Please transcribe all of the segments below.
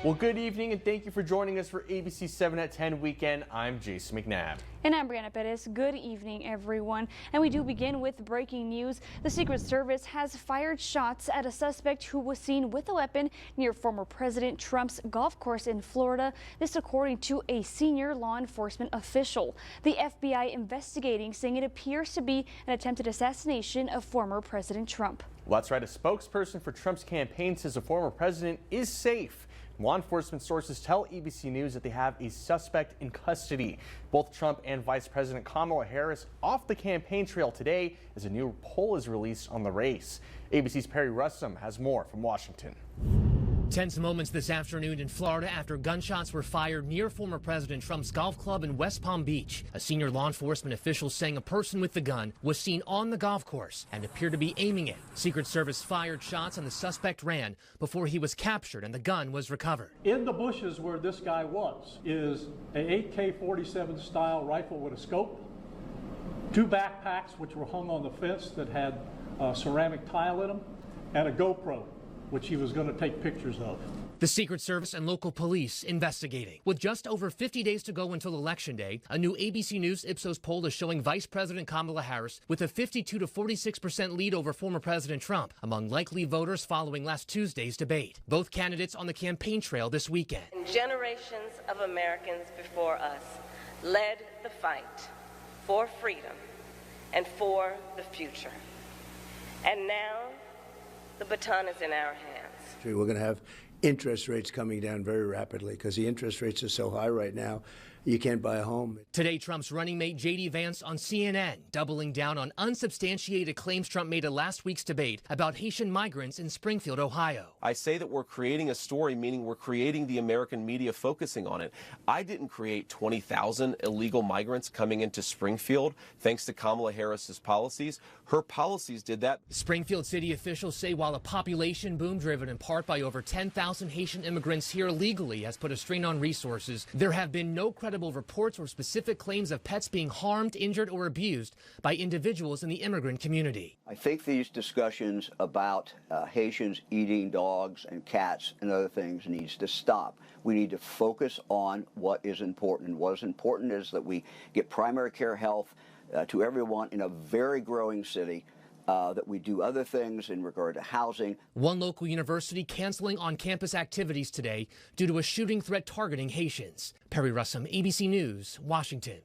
Well, good evening and thank you for joining us for ABC 7 at 10 Weekend. I'm Jason McNabb. And I'm Brianna Perez. Good evening, everyone. And we do begin with breaking news. The Secret Service has fired shots at a suspect who was seen with a weapon near former President Trump's golf course in Florida. This according to a senior law enforcement official. The FBI investigating, saying it appears to be an attempted assassination of former President Trump. Well, that's right. A spokesperson for Trump's campaign says the former president is safe. Law enforcement sources tell ABC News that they have a suspect in custody. Both Trump and Vice President Kamala Harris off the campaign trail today as a new poll is released on the race. ABC's Perry Russum has more from Washington. Tense moments this afternoon in Florida after gunshots were fired near former President Trump's golf club in West Palm Beach. A senior law enforcement official saying a person with the gun was seen on the golf course and appeared to be aiming it. Secret Service fired shots and the suspect ran before he was captured and the gun was recovered. In the bushes where this guy was is an AK-47 style rifle with a scope, 2 backpacks which were hung on the fence that had ceramic tile in them, and a GoPro, which he was going to take pictures of. The Secret Service and local police investigating. With just over 50 days to go until Election Day, a new ABC News Ipsos poll is showing Vice President Kamala Harris with a 52 to 46% lead over former President Trump among likely voters following last Tuesday's debate. Both candidates on the campaign trail this weekend. Generations of Americans before us led the fight for freedom and for the future. And now, the baton is in our hands. We're going to have interest rates coming down very rapidly because the interest rates are so high right now, you can't buy a home. Today, Trump's running mate J.D. Vance on CNN, doubling down on unsubstantiated claims Trump made at last week's debate about Haitian migrants in Springfield, Ohio. I say that we're creating a story, meaning we're creating the American media focusing on it. I didn't create 20,000 illegal migrants coming into Springfield thanks to Kamala Harris's policies. Her policies did that. Springfield city officials say while a population boom driven in part by over 10,000 Haitian immigrants here illegally has put a strain on resources, there have been no credible reports or specific claims of pets being harmed, injured, or abused by individuals in the immigrant community. I think these discussions about Haitians eating dogs and cats and other things needs to stop. We need to focus on what is important. What is important is that we get primary care health to everyone in a very growing city. That we do other things in regard to housing. One local university canceling on-campus activities today due to a shooting threat targeting Haitians. Perry Russum, ABC News, Washington.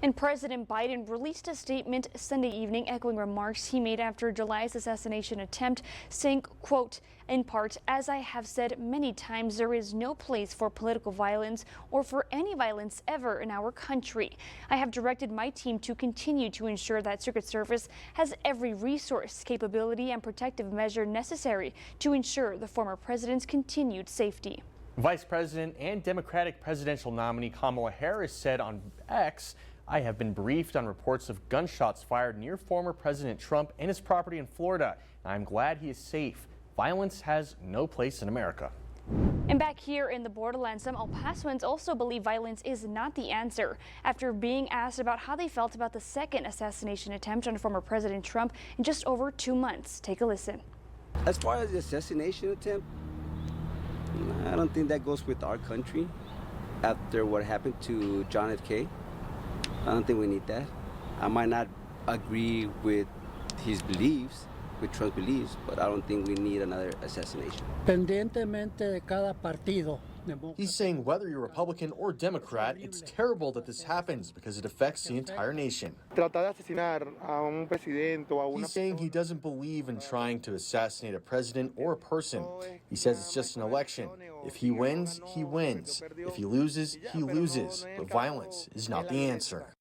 And President Biden released a statement Sunday evening echoing remarks he made after July's assassination attempt, saying, quote, in part, as I have said many times, there is no place for political violence or for any violence ever in our country. I have directed my team to continue to ensure that Secret Service has every resource, capability, and protective measure necessary to ensure the former president's continued safety. Vice President and Democratic presidential nominee Kamala Harris said on X, I have been briefed on reports of gunshots fired near former President Trump and his property in Florida. I'm glad he is safe. Violence has no place in America. And back here in the borderlands, some El Pasoans also believe violence is not the answer. After being asked about how they felt about the second assassination attempt on former President Trump in just over 2 months. Take a listen. As far as the assassination attempt, I don't think that goes with our country. After what happened to John F. K., I don't think we need that. I might not agree with his beliefs, with Trump's beliefs, but I don't think we need another assassination. He's saying whether you're Republican or Democrat, it's terrible that this happens because it affects the entire nation. He's saying he doesn't believe in trying to assassinate a president or a person. He says it's just an election. If he wins, he wins. If he loses, he loses. But violence is not the answer.